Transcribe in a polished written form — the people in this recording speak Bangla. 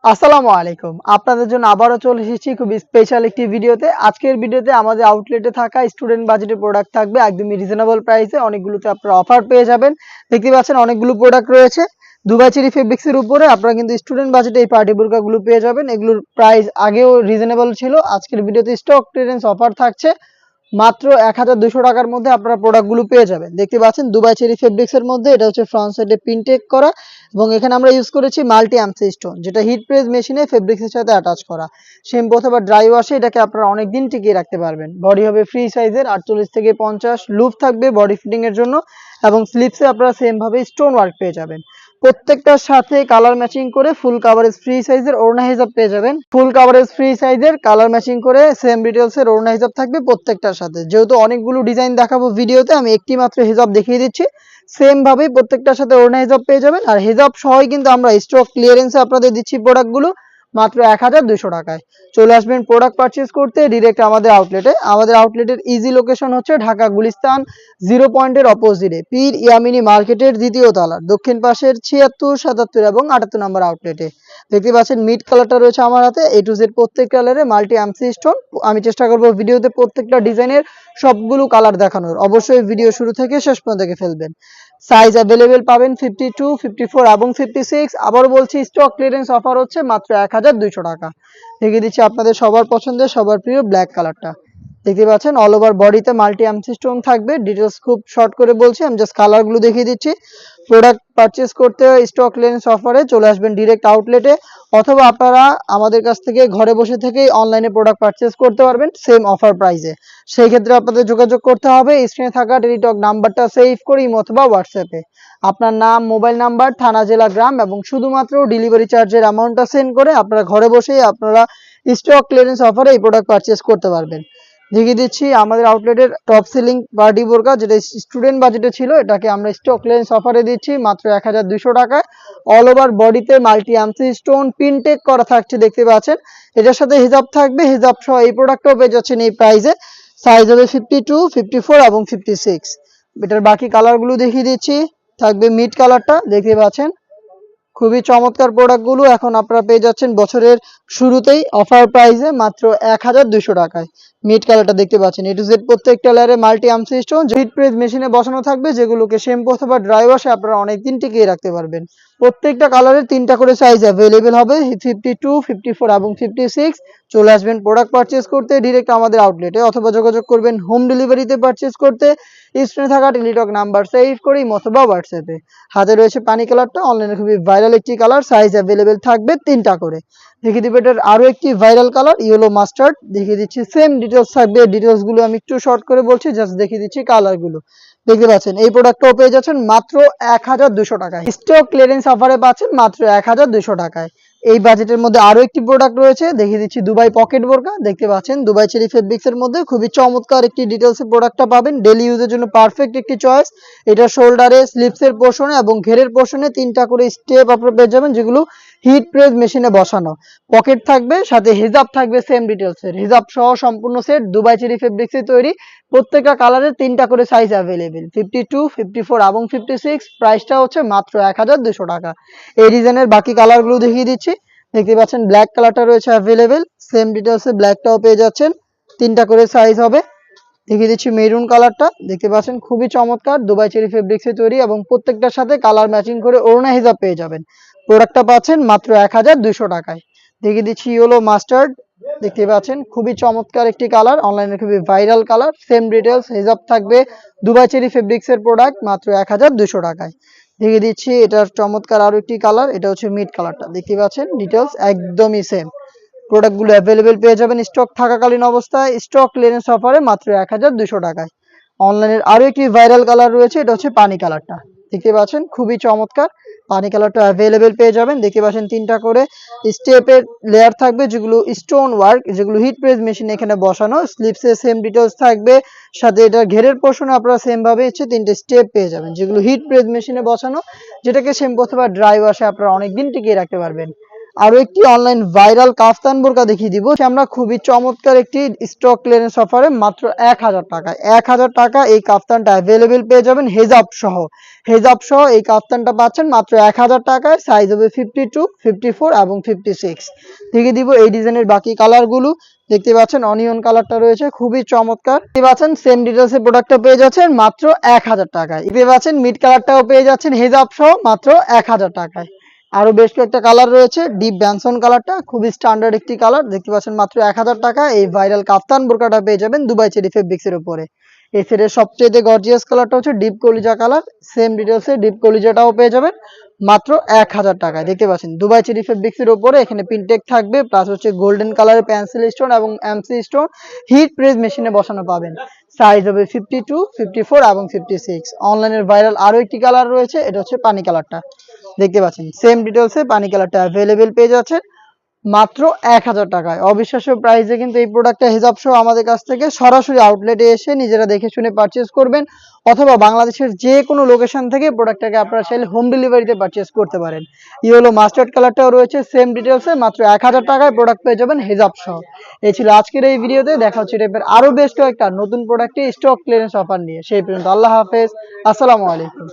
আসসালামু আলাইকুম। আপনাদের জন্য আবারও চলে এসেছি খুবই স্পেশাল একটি ভিডিওতে। আজকের ভিডিওতে আমাদের আউটলেটে থাকা স্টুডেন্ট বাজেটের প্রোডাক্ট থাকবে একদমই রিজনেবল প্রাইসে। অনেকগুলোতে আপনারা অফার পেয়ে যাবেন। দেখতে পাচ্ছেন অনেকগুলো প্রোডাক্ট রয়েছে। দুবাই চেরি ফেব্রিক্সের উপরে আপনারা কিন্তু স্টুডেন্ট বাজেটে এই পার্টি বোরকাগুলো পেয়ে যাবেন। এগুলোর প্রাইস আগেও রিজনেবল ছিল। আজকের ভিডিওতে স্টক ক্লিয়ারেন্স অফার থাকছে। মাত্র ১,২০০ টাকার মধ্যে আপনারা প্রোডাক্টগুলো পেয়ে যাবেন। দেখতে পাচ্ছেন দুবাই চেরি ফেব্রিক্সের মধ্যে এটা হচ্ছে ফ্রন্ট সাইডে প্রিন্টেক করা এবং এখানে আমরা ইউজ করেছি মাল্টি আর্মসি স্টোন, যেটা হিট প্রেস মেশিনে ফেব্রিক্সের সাথে অ্যাটাচ করা। শ্যাম্পু অথবা ড্রাই ওয়াশে এটাকে আপনারা অনেকদিন টিকিয়ে রাখতে পারবেন। বডি হবে ফ্রি সাইজের ৪৮ থেকে ৫০, লুপ থাকবে বডি ফিটিং এর জন্য এবং স্লিপসে আপনারা সেম ভাবে স্টোন ওয়ার্ক পেয়ে যাবেন। প্রত্যেকটার সাথে কালার ম্যাচিং করে ফুল কাভারেজ ফ্রি সাইজের ওড়না হিজাব পেয়ে যাবেন। ফুল কাভারেজ ফ্রি সাইজের কালার ম্যাচিং করে সেম ডিটেলস এর ওড়না হিজাব থাকবে প্রত্যেকটার সাথে। যেহেতু অনেকগুলো ডিজাইন দেখাবো ভিডিওতে, আমি একটি মাত্র হিজাব দেখিয়ে দিচ্ছি। সেম ভাবেই প্রত্যেকটার সাথে ওড়না হিজাব পেয়ে যাবেন। আর হিজাব সহই কিন্তু আমরা স্টক ক্লিয়ারেন্সে আপনাদের দিচ্ছি প্রোডাক্টগুলো মাত্র ১,২০০ টাকায়। চলে আসবেন প্রোডাক্ট পারচেজ করতে ডিরেক্ট আমাদের আউটলেটে। আমাদের আউটলেটের ইজি লোকেশন হচ্ছে ঢাকা গুলিস্তান 0 পয়েন্টের অপোজিটে পীর ইয়ামিনী মার্কেটের দ্বিতীয় তলার দক্ষিণ পাশের ৭৬, ৭৭ এবং ৭৮ নম্বর আউটলেটে। দেখতে পাচ্ছেন মিড কালারটা রয়েছে আমার হাতে, A to Z প্রত্যেক কালারে মাল্টি আর্মসি স্টোন। আমি চেষ্টা করব ভিডিওতে প্রত্যেকটা ডিজাইনের সবগুলো কালার দেখানোর। অবশ্যই ভিডিও শুরু থেকে শেষ পর্যন্ত দেখে ফেলবেন। সাইজ অ্যাভেলেবেল পাবেন 52, 54 এবং 56। আবারও বলছি স্টক ক্লিয়ারেন্স অফার হচ্ছে মাত্র ১,২০০ টাকা। দেখিয়ে দিচ্ছি আপনাদের সবার পছন্দের সবার প্রিয় ব্ল্যাক কালারটা। দেখতে পাচ্ছেন অল ওভার বডিতে মাল্টি আর্মসি স্টোন থাকবে। ডিটেলস খুব শর্ট করে বলছি, আমি জাস্ট কালারগুলো দেখিয়ে দিচ্ছি। প্রোডাক্ট পারচেজ করতে স্টক ক্লিয়ারেন্স অফারে চলে আসবেন ডিরেক্ট আউটলেটে, অথবা আপনারা আমাদের কাছ থেকে ঘরে বসে থেকেই অনলাইনে প্রোডাক্ট পারচেজ করতে পারবেন সেম অফার প্রাইসে। সেই ক্ষেত্রে আপনাদের যোগাযোগ করতে হবে স্ক্রিনে থাকা টেলিটক নাম্বারটা সেভ করে ইমো অথবা হোয়াটসঅ্যাপে আপনার নাম, মোবাইল নাম্বার, থানা, জেলা, গ্রাম এবং শুধুমাত্র ডেলিভারি চার্জের অ্যামাউন্টটা সেন্ড করে আপনারা ঘরে বসেই আপনারা স্টক ক্লিয়ারেন্স অফারে এই প্রোডাক্ট পারচেজ করতে পারবেন। দেখিয়ে দিচ্ছি আমাদের আউটলেটের টপ সেলিং পার্টি বোরকা, যেটা স্টুডেন্ট বাজেটে ছিল, এটাকে আমরা স্টক ক্লিয়ারেন্স অফারে দিচ্ছি মাত্র ১,২০০ টাকায়। অল ওভার বডিতে মাল্টি আর্মসি স্টোন প্রিন্টেক করা থাকছে। দেখতে পাচ্ছেন এটার সাথে হিজাব থাকবে, হিজাব সহ এই প্রোডাক্টটাও পেয়ে যাচ্ছেন এই প্রাইসে। সাইজ হবে 52, 54 এবং 56। এটার বাকি কালারগুলো দেখিয়ে দিচ্ছি। থাকবে মিড কালারটা, দেখতে পাচ্ছেন খুবই চমৎকার প্রোডাক্টগুলো এখন আপনারা পেয়ে যাচ্ছেন বছরের শুরুতেই অফার প্রাইসে মাত্র ১,২০০ টাকায়। মিড কালারটা দেখতে পাচ্ছেন A to Z প্রত্যেকটা লেয়ারে মাল্টি আর্মসি স্টোন হিট প্রেস মেশিনে বসানো থাকবে, যেগুলোকে শ্যাম্পু অথবা ড্রাই ওয়াশে আপনারা অনেকদিন টিকিয়ে রাখতে পারবেন। প্রত্যেকটা কালারের 3টা করে সাইজ অ্যাভেলেবেল হবে, 52, 54 এবং 56। চলে আসবেন প্রোডাক্ট পারচেজ করতে ডিরেক্ট আমাদের আউটলেটে, অথবা যোগাযোগ করবেন হোম ডেলিভারিতে পারচেজ করতে স্ক্রিনে থাকা টেলিটক নাম্বার সেভ করে ইমো অথবা হোয়াটসঅ্যাপে। হাতে রয়েছে পানি কালারটা, অনলাইনে খুবই ভাইরাল একটি কালার। সাইজ অ্যাভেলেবেল থাকবে 3টা করে। দেখিয়ে দিবে এটার আরো একটি ভাইরাল কালার ইয়েলো মাস্টার্ড। দেখিয়ে দিচ্ছি সেম ডিটেলস থাকবে। ডিটেলস গুলো আমি একটু শর্ট করে বলছি, জাস্ট দেখিয়ে দিচ্ছি কালার গুলো। দেখতে পাচ্ছেন এই প্রোডাক্টটাও পেয়ে যাচ্ছেন মাত্র ১,২০০ টাকায়। স্টক ক্লিয়ারেন্স অফারে পাচ্ছেন মাত্র ১,২০০ টাকায়। এই বাজেটের মধ্যে আরো একটি প্রোডাক্ট রয়েছে, দেখিয়ে দিচ্ছি দুবাই পকেট বোরকা। দেখতে পাচ্ছেন দুবাই চেরি ফেব্রিক্স এর মধ্যে খুবই চমৎকার একটি ডিটেলস এর প্রোডাক্টটা পাবেন। ডেইলি ইউজের জন্য পারফেক্ট একটি চয়েস। এটা শোল্ডারে, স্লিপস এর পোর্শনে এবং ঘেরের পোর্শনে 3টা করে স্টেপ আপনারা পেয়ে যাবেন, যেগুলো হিট প্রেস মেশিনে বসানো। পকেট থাকবে, সাথে হিজাব থাকবে সেম ডিটেলস এর। হিজাব সহ সম্পূর্ণ সেট দুবাই চেরি ফেব্রিক্স এর তৈরি। প্রত্যেকটা কালারের 3টা করে সাইজ অ্যাভেলেবেল, 52, 54 এবং 56। প্রাইসটা হচ্ছে মাত্র ১,২০০ টাকা। এই ডিজাইনের বাকি কালারগুলো দেখিয়ে দিচ্ছি। দেখতে পাচ্ছেন ব্ল্যাক কালারটা রয়েছে অ্যাভেলেবেল, সেম ডিটেলসে ব্ল্যাকটাও পেয়ে যাচ্ছেন। 3টা করে সাইজ হবে। দেখিয়ে দিচ্ছি মেরুন কালারটা। দেখতে পাচ্ছেন খুবই চমৎকার, দুবাই চেরি ফেব্রিক্স এর তৈরি এবং প্রত্যেকটার সাথে কালার ম্যাচিং করে ওড়না হিজাব পেয়ে যাবেন। প্রোডাক্টটা পাচ্ছেন মাত্র ১,২০০ টাকায়। দেখিয়ে দিচ্ছি ইয়েলো মাস্টার্ড। দেখতে পাচ্ছেন খুবই চমৎকার একটি কালার, অনলাইনে খুবই ভাইরাল কালার। সেম ডিটেলস হিজাব থাকবে। দুবাই চেরি ফেব্রিক্স এর প্রোডাক্ট মাত্র ১,২০০ টাকায়। দেখিয়ে দিচ্ছি এটার চমৎকার আরো একটি কালার, এটা হচ্ছে মিড কালারটা। দেখতে পাচ্ছেন ডিটেলস একদমই সেম। প্রোডাক্টগুলো অ্যাভেলেবেল পেয়ে যাবেন স্টক থাকাকালীন অবস্থায় স্টক ক্লিয়ারেন্স অফারে মাত্র ১,২০০ টাকায়। অনলাইনের আরো একটি ভাইরাল কালার রয়েছে, এটা হচ্ছে পানি কালারটা। দেখতে পাচ্ছেন খুবই চমৎকার, পানি কালারটা অ্যাভেলেবেল পেয়ে যাবেন। দেখতে পাচ্ছেন 3টা করে স্টেপের লেয়ার থাকবে, যেগুলো স্টোন ওয়ার্ক, যেগুলো হিট প্রেস মেশিন এখানে বসানো। স্লিপসে সেম ডিটেলস থাকবে, সাথে এটা ঘেরের পোর্শনে আপনারা সেম ভাবে 3টে স্টেপ পেয়ে যাবেন, যেগুলো হিট প্রেস মেশিনে বসানো, যেটাকে শ্যাম্পু অথবা ড্রাই ওয়াশে আপনারা অনেকদিন টিকিয়ে রাখতে পারবেন। আরো একটি অনলাইন ভাইরাল কাফতান বোরকা দেখিয়ে দিব। আমরা খুবই চমৎকার একটি স্টক ক্লিয়ারেন্স অফারে মাত্র 1000 টাকায় 1000 টাকা এই কাফতানটা অ্যাভেলেবেল পেয়ে যাবেন হেজাব সহ। হেজাব সহ এই কাফতানটা পাচ্ছেন মাত্র 1000 টাকায়। সাইজ হবে 52, 54 এবং 56। দেখিয়ে দিব এই ডিজাইনের বাকি কালারগুলো। দেখতে পাচ্ছেন অনিয়ন কালারটা রয়েছে, খুবই চমৎকার। দেখতে পাচ্ছেন সেম ডিটেলস এর প্রোডাক্টটা পেয়ে যাচ্ছেন মাত্র 1000 টাকায়। দেখতে পাচ্ছেন মিড কালারটাও পেয়ে যাচ্ছেন হেজাব সহ মাত্র 1000 টাকায়। আরো বেশ কয়েকটা কালার রয়েছে। ডিপ ব্যানসন কালারটা খুবই স্ট্যান্ডার্ড একটি কালার, দেখতে পাচ্ছেন মাত্র 1000 টাকা। এই ভাইরাল কাফতান বোরকাটা পেয়ে যাবেন দুবাই চেরি ফেব্রিক্স এর উপরে। এই সেটের সবচেয়ে গর্জিয়াস কালারটা হচ্ছে ডিপ কলিজা কালার। সেম ডিটেলসে ডিপ কলিজাটাও পেয়ে যাবেন মাত্র 1000 টাকায়। দেখতে পাচ্ছেন দুবাই চেরি ফেব্রিক্স এর উপরে এখানে পিনটেক থাকবে, প্লাস হচ্ছে গোল্ডেন কালারের পেন্সিল স্টোন এবং এমসি স্টোন হিট প্রেস মেশিনে বসানো পাবেন। সাইজ হবে 52, 54 এবং 56। অনলাইনের ভাইরাল আরো একটি কালার রয়েছে, এটা হচ্ছে পানি কালারটা। দেখতে পাচ্ছেন সেম ডিটেলসে পানি কালারটা অ্যাভেলেবেল পেয়ে যাচ্ছেন মাত্র 1000 টাকায়। অবিশ্বাস্য প্রাইসে কিন্তু এই প্রোডাক্টটা হেজাব সহ আমাদের কাছ থেকে সরাসরি আউটলেটে এসে নিজেরা দেখে শুনে পারচেজ করবেন, অথবা বাংলাদেশের যে কোনো লোকেশন থেকে প্রোডাক্টটাকে আপনারা চাইলে হোম ডেলিভারিতে পারচেজ করতে পারেন। ইয়েলো মাস্টার্ড কালারটাও রয়েছে সেম ডিটেলসে মাত্র 1000 টাকায় প্রোডাক্ট পেয়ে যাবেন হেজাব সহ। এই ছিল আজকের এই ভিডিওতে। দেখা হচ্ছে টাইপের আরো বেশ কয়েকটা নতুন প্রোডাক্টে স্টক ক্লিয়ারেন্স অফার নিয়ে। সেই পর্যন্ত আল্লাহ হাফেজ, আসসালামু আলাইকুম।